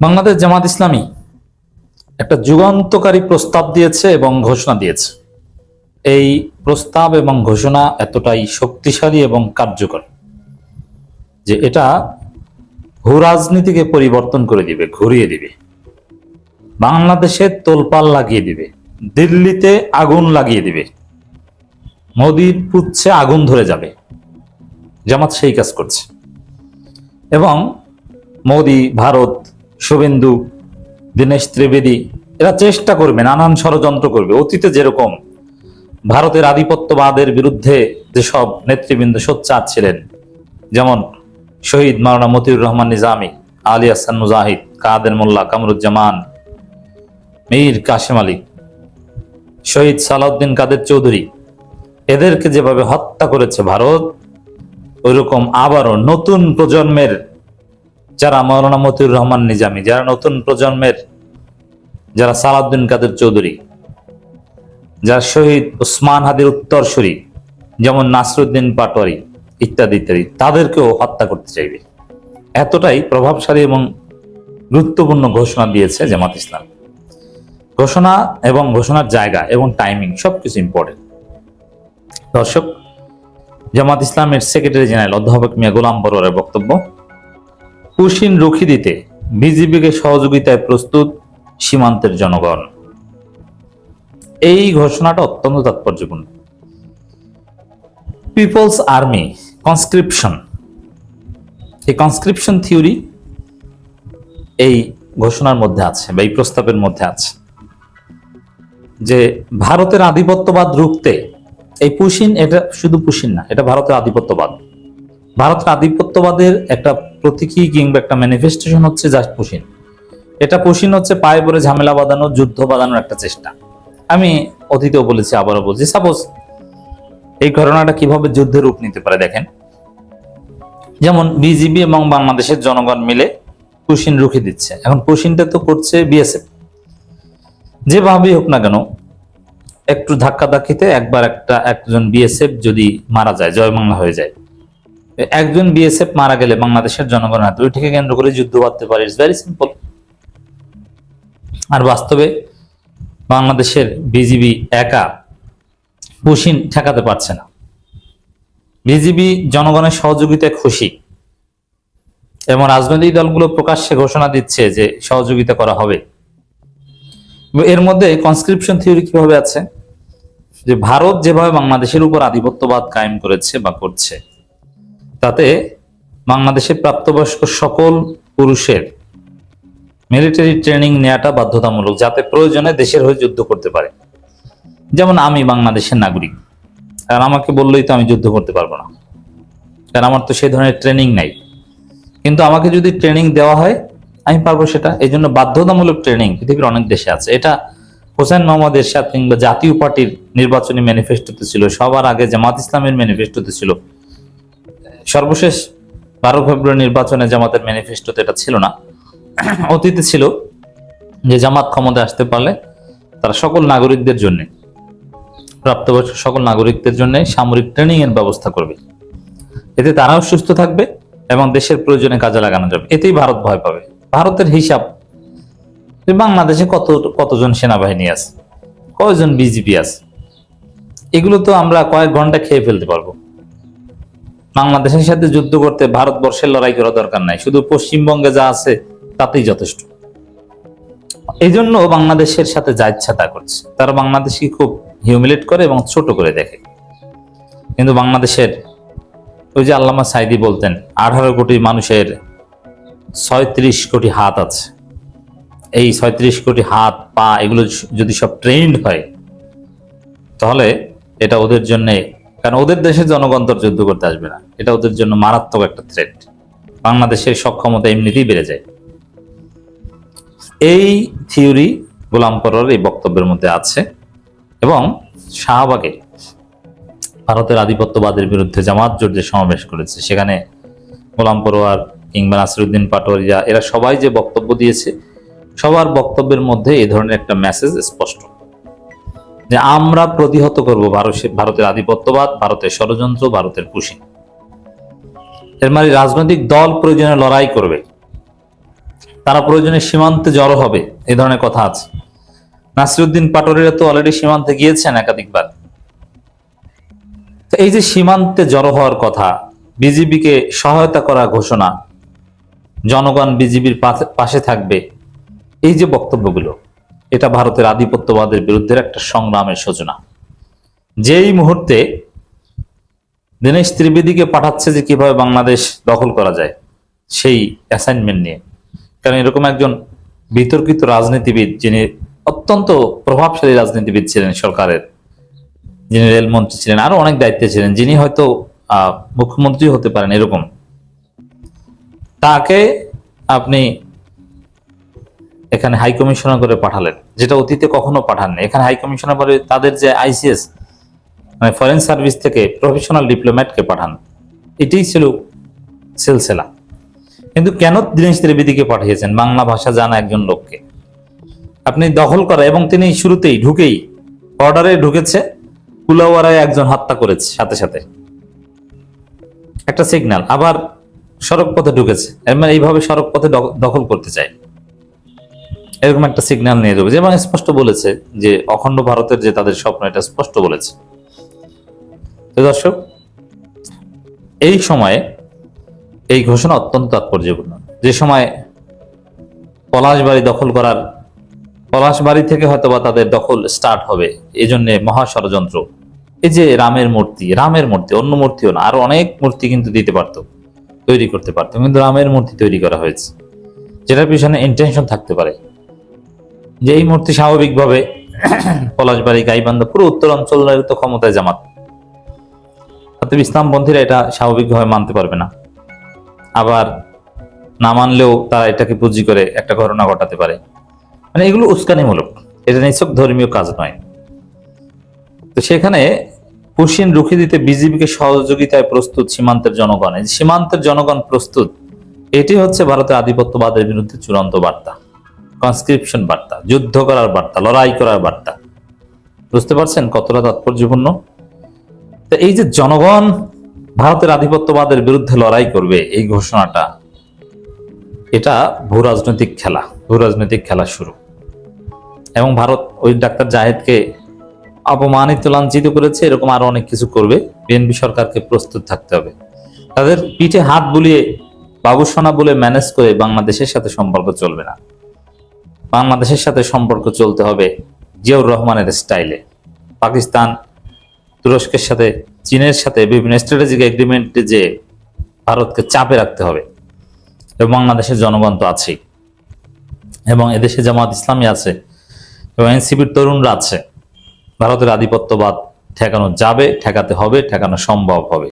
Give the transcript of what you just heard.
বাংলাদেশ জামাত ইসলামী একটা যুগান্তকারী প্রস্তাব দিয়েছে এবং ঘোষণা দিয়েছে। এই প্রস্তাব এবং ঘোষণা এতটাই শক্তিশালী এবং কার্যকর যে এটা ভূরাজনীতিকে পরিবর্তন করে দিবে, ঘুরিয়ে দিবে, বাংলাদেশে তোলপাল লাগিয়ে দিবে, দিল্লিতে আগুন লাগিয়ে দিবে, মোদির পুচ্ছে আগুন ধরে যাবে। জামাত সেই কাজ করছে এবং মোদি, ভারত, শুভেন্দু, দীনেশ ত্রিবেদী এরা চেষ্টা করবে, নানান ষড়যন্ত্র করবে। অতীতে যেরকম ভারতের আধিপত্যবাদের বিরুদ্ধে যেসব নেতৃবৃন্দ সোচ্চার ছিলেন, যেমন শহীদ মাওলানা মতিউর রহমান নিজামী, আলী হাসান মুজাহিদ, কাদের মোল্লা, কামরুজ্জামান, মীর কাসেম আলী, শহীদ সালাউদ্দিন কাদের চৌধুরী, এদেরকে যেভাবে হত্যা করেছে ভারত, ওইরকম আবারও নতুন প্রজন্মের যারা মাওলানা মতিউর রহমান নিজামী, যারা নতুন প্রজন্মের যারা সালাউদ্দিন কাদের চৌধুরী, যারা শহীদ ওসমান হাদির উত্তরসূরি যেমন নাসরুদ্দিন পাটোয়ারি ইত্যাদি ইত্যাদি, তাদেরকেও হত্যা করতে চাইবে। এতটাই প্রভাবশালী এবং গুরুত্বপূর্ণ ঘোষণা দিয়েছে জামাত ইসলাম। ঘোষণা এবং ঘোষণার জায়গা এবং টাইমিং সবকিছু ইম্পর্টেন্ট। দর্শক, জামাত ইসলামের সেক্রেটারি জেনারেল অধ্যাপক মিয়া গোলাম পরোয়ারের বক্তব্য, পুশিন রুখে দিতে বিজিবিকে সহযোগিতায় প্রস্তুত সীমান্তের জনগণ। এই ঘোষণাটা অত্যন্ত তাৎপর্যপূর্ণ। পিপলস আর্মি কনস্ক্রিপশন, এই কনস্ক্রিপশন থিওরি এই ঘোষণার মধ্যে আছে বা এই প্রস্তাবের মধ্যে আছে, যে ভারতের আধিপত্যবাদ রুখতে এই পুশিন, এটা শুধু পুশিন না, এটা ভারতের আধিপত্যবাদ। ভারতের আধিপত্যবাদের একটা প্রতীকী কিংবা একটা ম্যানিফেস্টেশন হচ্ছে জাস্ট পুশিন। এটা পুশিন হচ্ছে পায়ে পড়ে ঝামেলা বাঁধানো, যুদ্ধ বাঁধানোর একটা চেষ্টা। আমি অতীতেও বলেছি, আবারও বলছি, সাপোজ এই ঘটনাটা কিভাবে যুদ্ধের রূপ নিতে পারে দেখেন। যেমন বিজিবি এবং বাংলাদেশের জনগণ মিলে পুশিন রুখে দিচ্ছে। এখন পুশিনটা তো করছে বিএসএফ। যেভাবেই হোক না কেন, একটু ধাক্কাধাক্কিতে একজন বিএসএফ যদি মারা যায়, জয় বাংলা হয়ে যায়, একজন বিএসএফ মারা গেলে বাংলাদেশের জনগণ হাতে ওইটাকে কেন্দ্র করে যুদ্ধ বাঁধতে পারে। It's very simple. আর বাস্তবে বাংলাদেশের বিজিবি একা পুশিন ঠেকাতে পারছে না। বিজিবি জনগণের সহযোগিতায় খুশি এবং রাজনৈতিক দলগুলো প্রকাশ্যে ঘোষণা দিচ্ছে যে সহযোগিতা করা হবে। এর মধ্যে কনস্ক্রিপশন থিওরি কিভাবে আছে, যে ভারত যেভাবে বাংলাদেশের উপর আধিপত্যবাদ কায়েম করেছে বা করছে, তাতে বাংলাদেশের প্রাপ্তবয়স্ক সকল পুরুষের মিলিটারি ট্রেনিং নেওয়াটা বাধ্যতামূলক, যাতে প্রয়োজনে দেশের হয়ে যুদ্ধ করতে পারে। যেমন আমি বাংলাদেশের নাগরিক, আর আমাকে বললেই তো আমি যুদ্ধ করতে পারবো না, কারণ আমার তো সেই ধরনের ট্রেনিং নাই। কিন্তু আমাকে যদি ট্রেনিং দেওয়া হয় আমি পারবো সেটা। এই জন্য বাধ্যতামূলক ট্রেনিং পৃথিবীর অনেক দেশে আছে। এটা হোসেন মোহাম্মদ এরশাদ কিংবা জাতীয় পার্টির নির্বাচনী ম্যানিফেস্টোতে ছিল, সবার আগে জামাত ইসলামের ম্যানিফেস্টোতে ছিল। সর্বশেষ 12 ফেব্রুয়ারি নির্বাচনে জামাতের ম্যানিফেস্টোতে এটা ছিল না, অতীতে ছিল, যে জামাত ক্ষমতায় আসতে পারলে তারা সকল নাগরিকদের জন্য, প্রাপ্তবয়স্ক সকল নাগরিকদের জন্য সামরিক ট্রেনিং এর ব্যবস্থা করবে। এতে তারাও সুস্থ থাকবে এবং দেশের প্রয়োজনে কাজে লাগানো যাবে। এতেই ভারত ভয় পাবে। ভারতের হিসাব, বাংলাদেশে কতজন সেনাবাহিনী আছে, কয়জন বিজিবি আছে, এগুলো তো আমরা কয়েক ঘন্টা খেয়ে ফেলতে পারবো। বাংলাদেশের সাথে যুদ্ধ করতে ভারতবর্ষের লড়াই করা দরকার নাই, শুধু পশ্চিমবঙ্গে যা আছে তাতেই যথেষ্ট। এই জন্য বাংলাদেশের সাথে যা ইচ্ছা তা করছে। তারা বাংলাদেশকে খুব হিউমিলেট করে এবং ছোট করে দেখে। কিন্তু বাংলাদেশের ওই যে আল্লামা সাইদি বলতেন, 18 কোটি মানুষের 36 কোটি হাত আছে। এই 36 কোটি হাত পা এগুলো যদি সব ট্রেন্ড হয়, তাহলে এটা ওদের জন্য, কারণ ওদের দেশের জনগণ তো যুদ্ধ করতে আসবে না, এটা ওদের জন্য মারাত্মক একটা থ্রেট। বাংলাদেশের সক্ষমতা এমনিতেই বেড়ে যায়। এই থিওরি গোলাম পরোয়ার এই বক্তব্যের মধ্যে আছে। এবং শাহবাগে ভারতের আধিপত্যবাদের বিরুদ্ধে জামাত জোট যে সমাবেশ করেছে, সেখানে গোলাম পরোয়ার কিংবা নাসরুদ্দিন পাটোয়ারিয়া এরা সবাই যে বক্তব্য দিয়েছে, সবার বক্তব্যের মধ্যে এই ধরনের একটা মেসেজ স্পষ্ট, যে আমরা প্রতিহত করব ভারতের আধিপত্যবাদ, ভারতের ষড়যন্ত্র, ভারতের পুশিন। এর মানে রাজনৈতিক দল প্রয়োজনে লড়াই করবে, তারা প্রয়োজনে সীমান্তে জড়ো হবে, এই ধরনের কথা আছে। নাসিরউদ্দিন পাটোয়ারিরা তো অলরেডি সীমান্তে গিয়েছেন একাধিকবার। তো এই যে সীমান্তে জড়ো হওয়ার কথা, বিজিবিকে সহায়তা করার ঘোষণা, জনগণ বিজিবির পাশে থাকবে, এই যে বক্তব্যগুলো, এটা ভারতের আধিপত্যবাদের বিরুদ্ধে একটা সংগ্রামের সূচনা। যেই মুহূর্তে দীনেশ ত্রিবেদীকে পাঠাচ্ছে যে কিভাবে বাংলাদেশ দখল করা যায় সেই অ্যাসাইনমেন্ট নিয়ে, কারণ এরকম একজন বিতর্কিত রাজনীতিবিদ, যিনি অত্যন্ত প্রভাবশালী রাজনীতিবিদ ছিলেন সরকারের, যিনি রেলমন্ত্রী ছিলেন, আরো অনেক দায়িত্বে ছিলেন, যিনি হয়তো মুখ্যমন্ত্রী হতে পারেন, এরকম তাকে আপনি এখানে হাই কমিশনার করে পাঠালেন, যেটা অতীতে কখনো পাঠাননি। এখানে হাই কমিশনার বলে তাদের যে আইসিএস মানে ফরেন সার্ভিস থেকে প্রফেশনাল ডিপ্লোম্যাটকে পাঠান, এটাই ছিল সিলসিলা। কিন্তু কেন দীনেশ ত্রিবেদীকে পাঠিয়েছেন, বাংলা ভাষা জানা একজন লোককে আপনি দখল করা, এবং তিনি শুরুতেই ঢুকেই অর্ডারে ঢুকেছে, কুলাওয়ারায় একজন হত্যা করেছে, সাথে সাথে একটা সিগন্যাল, আবার সড়ক পথে ঢুকেছে, মানে এইভাবে সড়ক পথে দখল করতে চায়, এরকম একটা সিগন্যাল নিয়ে যাবে, এবং স্পষ্ট বলেছে যে অখণ্ড ভারতের যে তাদের স্বপ্ন, এটা স্পষ্ট বলেছে। তো দর্শক, এই সময়ে এই ঘোষণা অত্যন্ত তাৎপর্যপূর্ণ। যে সময় পলাশবাড়ি দখল করার, পলাশবাড়ি থেকে হয়তোবা তাদের দখল স্টার্ট হবে, এই জন্য মহা ষড়যন্ত্র। এই যে রামের মূর্তি, অন্য মূর্তিও না, আরো অনেক মূর্তি কিন্তু দিতে পারতো, তৈরি করতে পারতো, কিন্তু রামের মূর্তি তৈরি করা হয়েছে, যেটার পিছনে ইন্টেনশন থাকতে পারে যে এই মূর্তি স্বাভাবিকভাবে পলাশবাড়ি, গাইবান্ধা, পুরো উত্তরাঞ্চলের তো ক্ষমতায় জামাত, অতএব ইসলামপন্থীরা এটা স্বাভাবিকভাবে মানতে পারবে না, আবার না মানলেও তারা এটাকে পুঁজি করে একটা ঘটনা ঘটাতে পারে, মানে এগুলো উস্কানিমূলক, এটা নিছক ধর্মীয় কাজ নয়। তো সেখানে পুশিন রুখে দিতে বিজিবিকে সহযোগিতায় প্রস্তুত সীমান্তের জনগণ, এই সীমান্তের জনগণ প্রস্তুত, এটি হচ্ছে ভারতের আধিপত্যবাদের বিরুদ্ধে চূড়ান্ত বার্তা, কনস্ক্রিপশন বার্তা, যুদ্ধ করার বার্তা, লড়াই করার বার্তা। বুঝতে পারছেন কতটা তাৎপর্যপূর্ণ? তো এই যে জনগণ ভারতের আধিপত্যবাদের বিরুদ্ধে লড়াই করবে, এই ঘোষণাটা, এটা ভূ রাজনৈতিক খেলা শুরু। এবং ভারত ওই ডাক্তার জাহেদকে অপমানিত, লাঞ্ছিত করেছে, এরকম আরো অনেক কিছু করবে। বিএনপি সরকারকে প্রস্তুত থাকতে হবে, তাদের পিঠে হাত বুলিয়ে বাবুসোনা বলে ম্যানেজ করে বাংলাদেশের সাথে সম্পর্ক চলবে না। বাংলাদেশের সাথে সম্পর্ক চলতে হবে জিয়াউর রহমানের স্টাইলে। পাকিস্তান, তুরস্কের সাথে, চীনের সাথে বিভিন্ন স্ট্র্যাটেজিক এগ্রিমেন্টে যে ভারতকে চাপে রাখতে হবে, এবং বাংলাদেশের জনগণ তো আছেই, এবং এদেশে জামাত ইসলামী আছে, এবং এনসিপির তরুণরা আছে। ভারতের আধিপত্যবাদ ঠেকানো যাবে, ঠেকাতে হবে, ঠেকানো সম্ভব হবে।